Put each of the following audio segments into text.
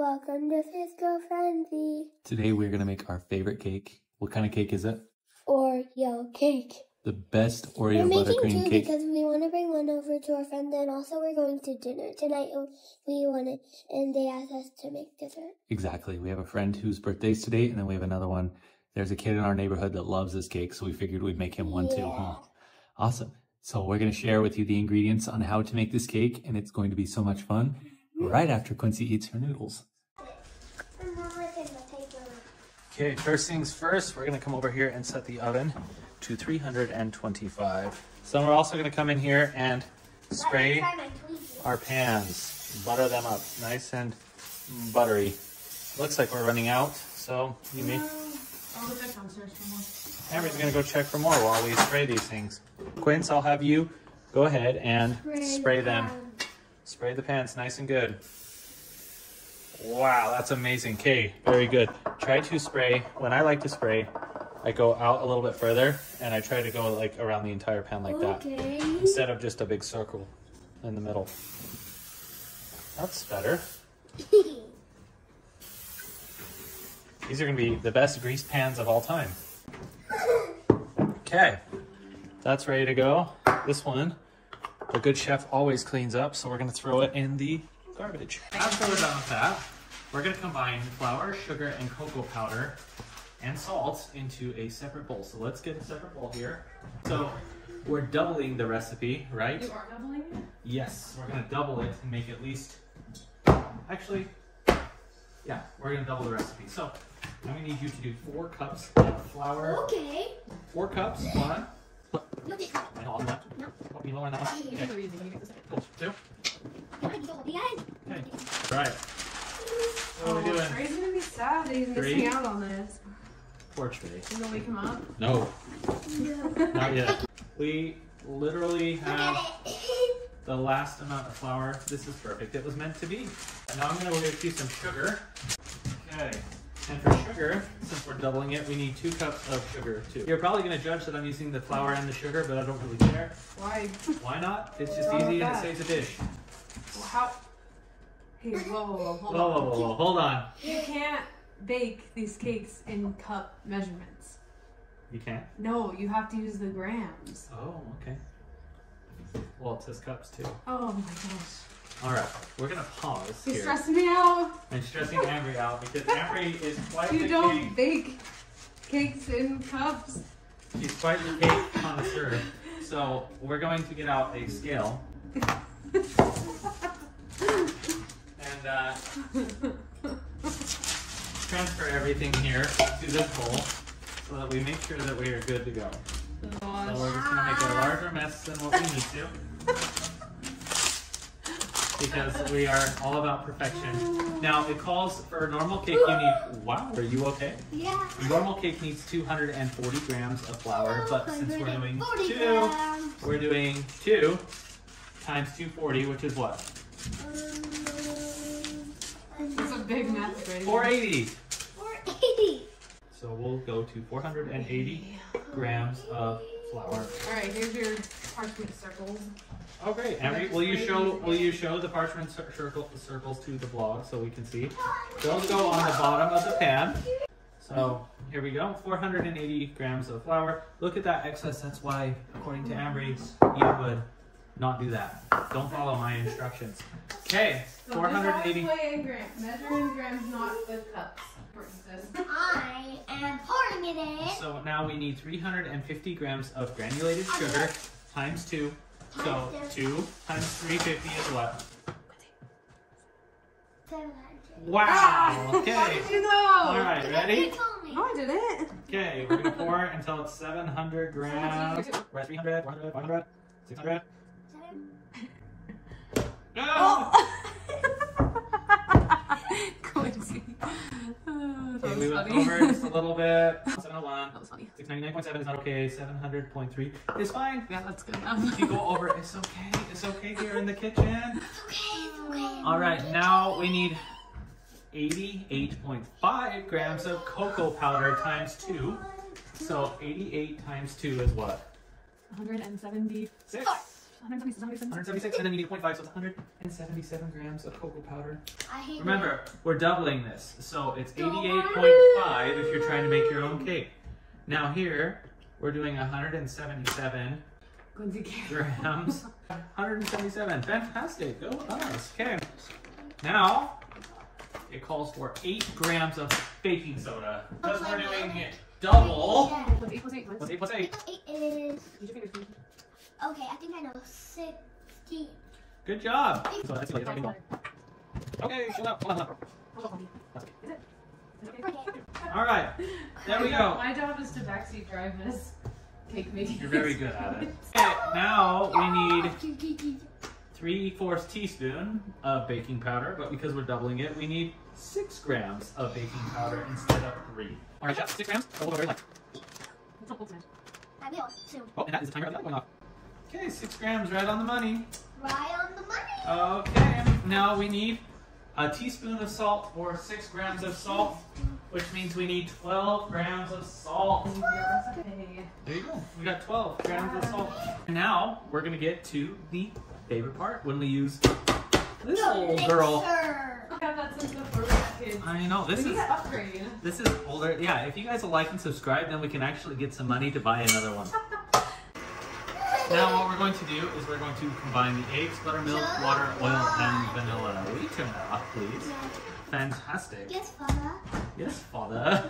Welcome to Fisco Frenzy. Today we're gonna make our favorite cake. What kind of cake is it? Oreo cake. The best Oreo We're making buttercream two cake. because we want to bring one over to our friend, and also we're going to dinner tonight. And they asked us to make dessert. Exactly. We have a friend whose birthday's today, and then we have another one. There's a kid in our neighborhood that loves this cake, so we figured we'd make him one too, huh? Awesome. So we're gonna share with you the ingredients on how to make this cake, and it's going to be so much fun right after Quincy eats her noodles. Okay, first things first, we're gonna come over here and set the oven to 325. So we're also gonna come in here and spray our pans, butter them up nice and buttery. Looks like we're running out, so you may... I'll go check downstairs for more. Amber's gonna go check for more while we spray these things. Quince, I'll have you go ahead and spray them. Spray the pans nice and good. Wow, that's amazing. Okay, very good. Try to spray. When I like to spray, I go out a little bit further and I try to go like around the entire pan like that. Instead of just a big circle in the middle. That's better. These are gonna be the best greased pans of all time. Okay, that's ready to go. This one, a good chef always cleans up, so we're gonna throw it in the garbage. After we're done with that, we're gonna combine flour, sugar, and cocoa powder and salt into a separate bowl. So let's get a separate bowl here. So we're doubling the recipe, right? You are doubling it? Yes, we're gonna double it and make at least, actually, yeah, we're gonna double the recipe. So I'm gonna need you to do 4 cups of flour. Okay. 4 cups, 1. No, big cup. I know, on that. I'll be lower on that one. You're the reason you get this. 2. Okay. Okay, right. What are we doing? Trey's gonna be sad that he's missing out on this. Poor Trey. You gonna wake him up? No. Not yet. We literally have the last amount of flour. This is perfect. It was meant to be. And now I'm going to get you some sugar. Okay. And for sugar, since we're doubling it, we need 2 cups of sugar too. You're probably going to judge that I'm using the flour and the sugar, but I don't really care. Why? Why not? It's just easy and it saves a dish. Well, how? Hey, whoa, hold on. Whoa, hold on. You can't bake these cakes in cup measurements. You can't? No, you have to use the grams. Oh, okay. Well, it says cups too. Oh my gosh. All right, we're gonna pause You're here. stressing me out. I'm stressing Ambry out because Ambry is quite You the don't cake. bake cakes in cups. She's quite the cake connoisseur. So we're going to get out a scale. And transfer everything here to this bowl so that we make sure that we are good to go. So we're just gonna make a larger mess than what we need to. Because we are all about perfection. Now, it calls for a normal cake, you need, wow, are you okay? Yeah. A normal cake needs 240 grams of flour, but since we're doing 2, we're doing 2 times 240, which is what? It's a big math grade. 480. 480. So we'll go to 480 grams of flour. All right, here's your parchment circles. Oh great, Ambry, will you show the parchment circles to the vlog so we can see? Those go on the bottom of the pan. So here we go, 480 grams of flour. Look at that excess. That's why, according to Ambry, you would not do that. Don't follow my instructions. Okay, So 480. just weigh in grams. Measure in grams, not with cups. I am pouring it in. So now we need 350 grams of granulated sugar times 2. So 2 times 350 is what? 700. Wow. Okay. How did you know? All right, ready? You told me. No, I didn't. Okay, we're gonna pour until it's 700 grams. We're at 300, 400, 500, 600. No! Quincy. Okay, we went over just a little bit. 701. That was funny. 699.7 is not okay. 700.3 is fine. Yeah, that's good If you go over, it's okay. It's okay here in the kitchen. Okay. All right, now we need 88.5 grams of cocoa powder times 2. So 88 times 2 is what? 176. 176, and then you need 0.5, so it's 177 grams of cocoa powder. I hate Remember, we're doubling this, so it's 88.5 if you're trying to make your own cake. Now here, we're doing 177 grams. 177, fantastic, go us. Okay, now it calls for 8 grams of baking soda. Because we're doing it double. What's 8 plus 8? What's 8 plus 8? 8 is... Use your fingers, please. Okay, I think I know. 16. Good job. So that's like, okay, chill out. Hold on. Is it? All right, there we go. My job is to backseat drive this cake making. You're very good at it. Okay, now we need 3/4 teaspoon of baking powder, but because we're doubling it, we need 6 grams of baking powder instead of 3. All right, Jeff, 6 grams. Oh, very light. I will soon. Oh, and that is the timer of that going off. Okay, 6 grams, right on the money. Right on the money. Okay, now we need a teaspoon of salt or 6 grams of salt, which means we need 12 grams of salt. There you go. We got 12 grams of salt. Now we're gonna get to the favorite part when we use this old girl. I've had that since before we got kids. I know this is upgrade. this is older. Yeah, if you guys will like and subscribe, then we can actually get some money to buy another one. Now what we're going to do is we're going to combine the eggs, buttermilk, water, oil, and vanilla. Will you turn that off, please? Fantastic. Yes, Father. Yes, Father.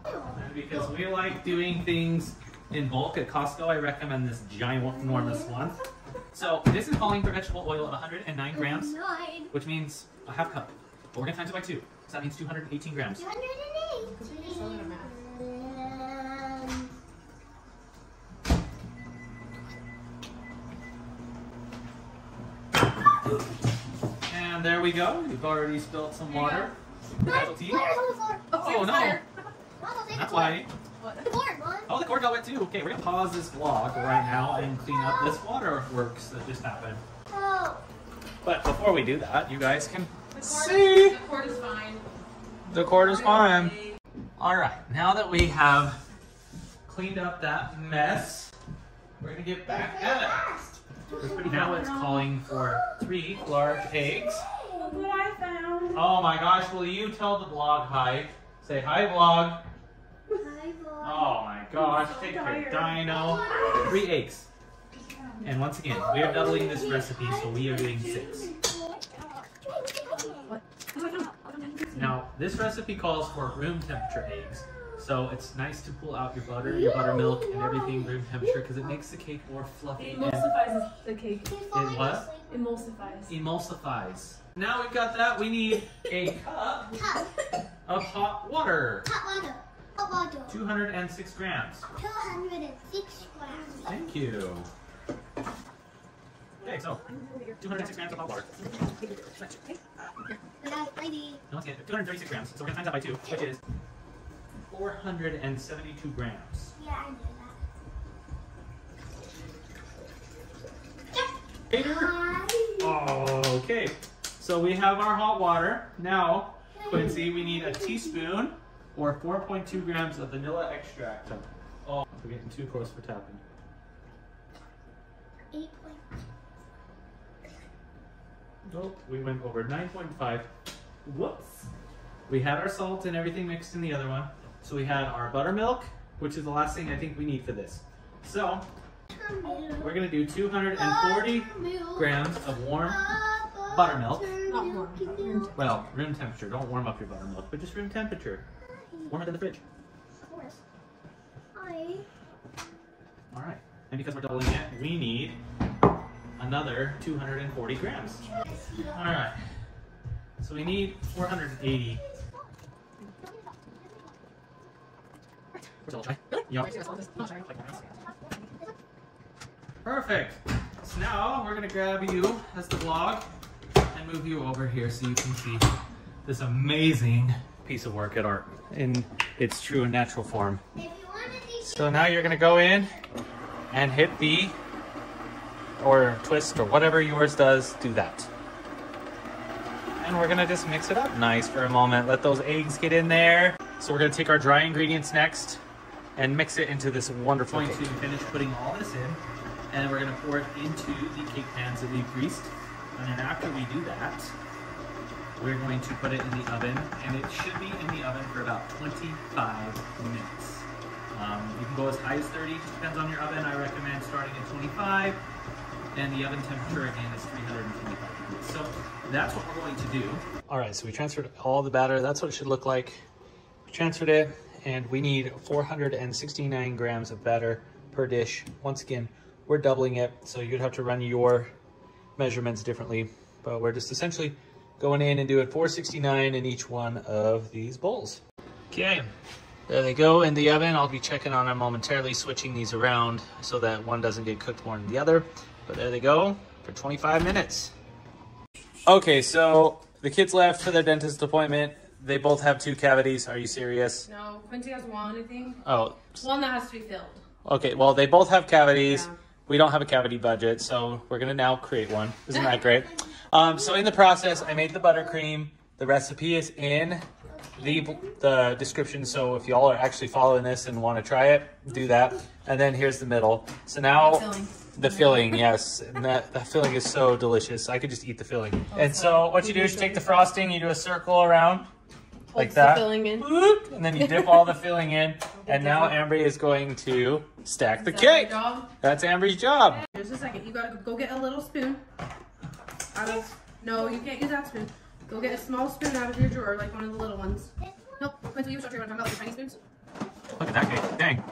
And because we like doing things in bulk at Costco, I recommend this ginormous one. So this is calling for vegetable oil of 109 grams, which means a half cup. But we're going to times it by 2. So that means 218 grams. 208. And there we go. We've already spilled some water. Tea. Oh no. That's why. The cord, Mom. Oh, the cord got wet too. Okay, we're going to pause this vlog right now and clean up this waterworks that just happened. Oh. But before we do that, you guys can see. The cord is fine. The cord is fine. All right, now that we have cleaned up that mess, we're going to get back at it. Now it's calling for 3 large eggs. Look what I found. Oh my gosh, will you tell the vlog hi? Say hi, vlog. Hi, Vlog. Oh my gosh, take care, Dino. 3 eggs. And once again, we are doubling this recipe, so we are doing 6. Now, this recipe calls for room temperature eggs. So it's nice to pull out your butter, your buttermilk, and everything room temperature because it makes the cake more fluffy. It emulsifies the cake. It what? Emulsifies. Emulsifies. Now we've got that, we need a cup of hot water. Hot water. Hot water. 206 grams. 206 grams. Thank you. Okay, so 206 grams of hot water. Ready. No, let's get 236 grams. So we're going to times that by 2, which is 472 grams. Yeah, I knew that. Later. Okay, so we have our hot water. Now, Quincy, we need a teaspoon or 4.2 grams of vanilla extract. Oh, we're getting too close for tapping. 8. Nope, we went over 9.5. Whoops. We had our salt and everything mixed in the other one. So we had our buttermilk, which is the last thing I think we need for this. So, we're going to do 240 grams of warm buttermilk. Not warm. Well, room temperature. Don't warm up your buttermilk, but just room temperature. Warmer than the fridge. Of course. Hi. All right. And because we're doubling it, we need another 240 grams. All right. So we need 480. Perfect. So now we're gonna grab you as the vlog and move you over here so you can see this amazing piece of work at art in its true and natural form. So now you're gonna go in and hit the or twist or whatever yours does, do that. And we're gonna just mix it up nice for a moment. Let those eggs get in there. So we're gonna take our dry ingredients next and mix it into this wonderful cake. I'm going to finish putting all this in And then we're gonna pour it into the cake pans that we've greased. And then after we do that, we're going to put it in the oven, and it should be in the oven for about 25 minutes. You can go as high as 30, just depends on your oven. I recommend starting at 25, and the oven temperature again is 325 degrees. So that's what we're going to do. All right, so we transferred all the batter. That's what it should look like. We transferred it, and we need 469 grams of batter per dish. Once again, we're doubling it, so you'd have to run your measurements differently, but we're just essentially going in and doing 469 in each one of these bowls. Okay, there they go in the oven. I'll be checking on them momentarily, switching these around so that one doesn't get cooked more than the other. But there they go for 25 minutes. Okay, so the kids left for their dentist appointment. They both have 2 cavities. Are you serious? No, Quincy has one, I think. Oh. One that has to be filled. Okay, well, they both have cavities. Yeah. We don't have a cavity budget, so we're gonna now create one. Isn't that great? So in the process, I made the buttercream. The recipe is in the description, so if y'all are actually following this and want to try it, do that. And then here's the middle. So now the filling, yes, and that filling is so delicious. I could just eat the filling. And so what you do is you take the frosting, you do a circle around like that, the filling in. And then you dip all the filling in. And now Ambry is going to stack the cake. That's Ambry's job. Just a second, you gotta go get a little spoon. No, you can't use that spoon. Go get a small spoon out of your drawer, like one of the little ones. Nope, Quincy, you want to talk about the tiny spoons? Look at that cake, dang.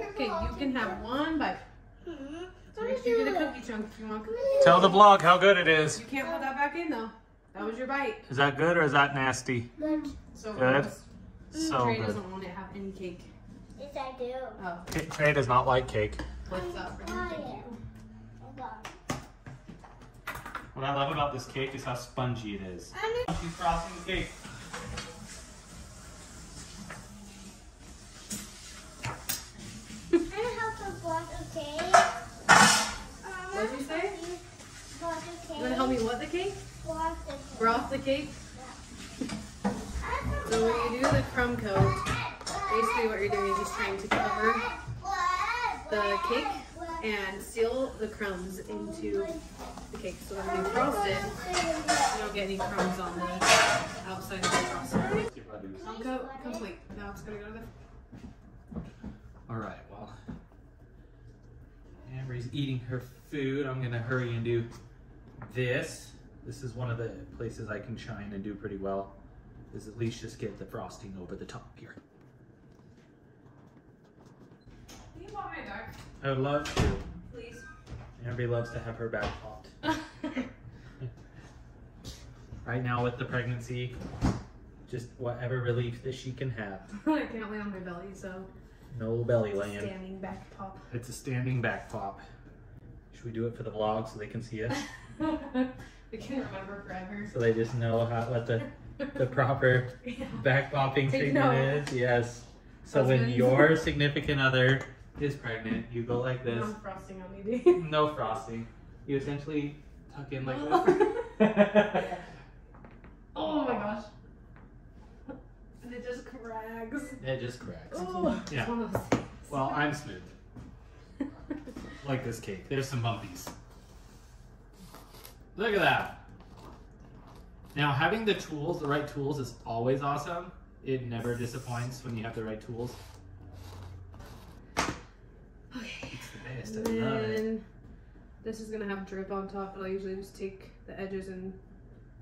Okay, you can have one bite. So make sure you get a cookie chunk if you want. Tell the vlog how good it is. You can't put that back in though. That was your bite. Is that good or is that nasty? Good. So good. So Trey good. doesn't want to have any cake. Yes, I do. Oh. Trey does not like cake. What's up? Thank you. What I love about this cake is how spongy it is. She's frosting the cake. Can I help her block a cake? What did you say? Block a cake. You want to help me what the cake? Block the cake. Broth the cake? So when you do the crumb coat, basically what you're doing is just trying to cover the cake and seal the crumbs into the cake. So when you frost it, you don't get any crumbs on the outside of the frosting. Crumb coat complete. Now it's gonna go to the... Alright, well, Ambry's eating her food. I'm gonna hurry and do this. This is one of the places I can shine and do pretty well, is at least just get the frosting over the top here. Can you pop my back? I would love to. Please. Ambry loves to have her back popped. Right now with the pregnancy, just whatever relief that she can have. I can't lay on my belly, so... No belly laying. Standing back pop. It's a standing back pop. Should we do it for the vlog so they can see us? We can remember forever. So they just know what the proper back popping treatment is? Yes. So when your significant other is pregnant, you go like this. No frosting on me, dude. No frosting. You essentially tuck in like this. Oh my gosh. And it just cracks. It just cracks. Oh, Yeah. it's one of those things. Well, I'm smooth. Like this cake. There's some bumpies. Look at that. Now, having the tools, the right tools, is always awesome. It never disappoints when you have the right tools. Okay. It's the best. And I love it. then this is gonna have drip on top, but I usually just take the edges and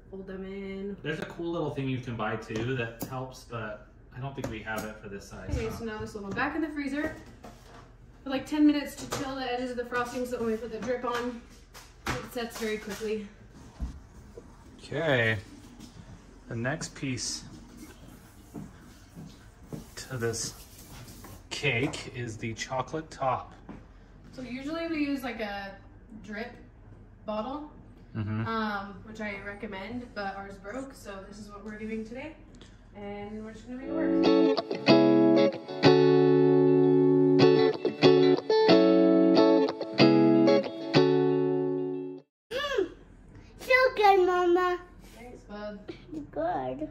fold them in. There's a cool little thing you can buy too that helps, but I don't think we have it for this size. Okay, so now this will go back in the freezer for like 10 minutes to chill the edges of the frosting, so when we put the drip on, it sets very quickly. Okay, the next piece to this cake is the chocolate top. So usually we use like a drip bottle, which I recommend, but ours broke, so this is what we're doing today, and we're just gonna make it work. So good, Mama. Thanks, bud. Good.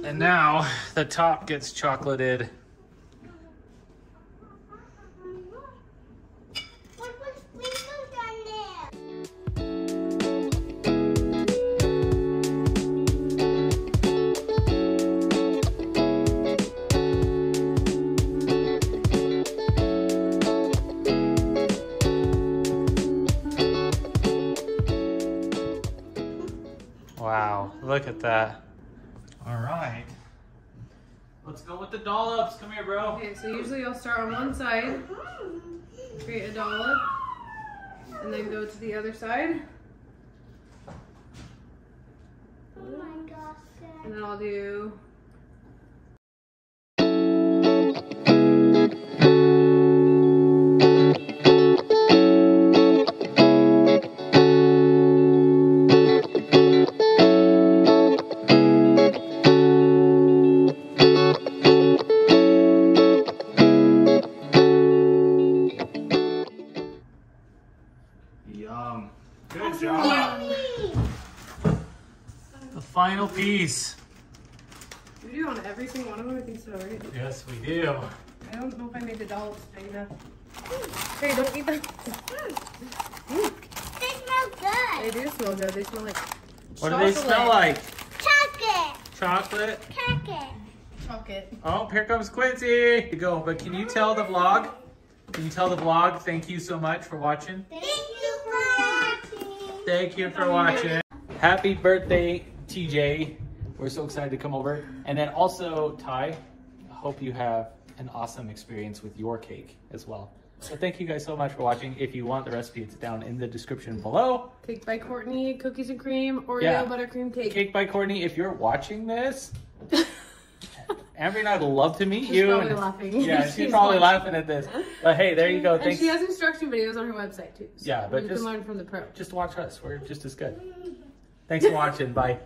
And now the top gets chocolated. Wow, look at that. All right. Let's go with the dollops. Come here, bro. Okay, so usually I'll start on one side, create a dollop, and then go to the other side. Oh my gosh. And then I'll do Yum. Good job. The final piece. we do on every single one of them. I think so, right? Yes, we do. I don't know if I made the dollops big enough. Hey, don't eat them. They smell good. They do smell good. They smell like What do they smell like? Chocolate. Chocolate? Chocolate. chocolate. Oh, here comes Quincy. You go, but can you tell the vlog? Can you tell the vlog? Thank you so much for watching. Thank you for watching. Thank you for watching. Happy birthday, TJ. We're so excited to come over. And then also, Ty, I hope you have an awesome experience with your cake as well. So thank you guys so much for watching. If you want the recipe, it's down in the description below. Cake by Courtney, cookies and cream, Oreo Yeah. Buttercream Cake. Cake by Courtney, if you're watching this, Amber and I'd love to meet She's you. probably laughing. Yeah, she's probably laughing at this. But hey, there you go. And Thanks. she has instruction videos on her website too. So Yeah, but you just- can learn from the pro. Just watch us. We're just as good. Thanks for watching. Bye.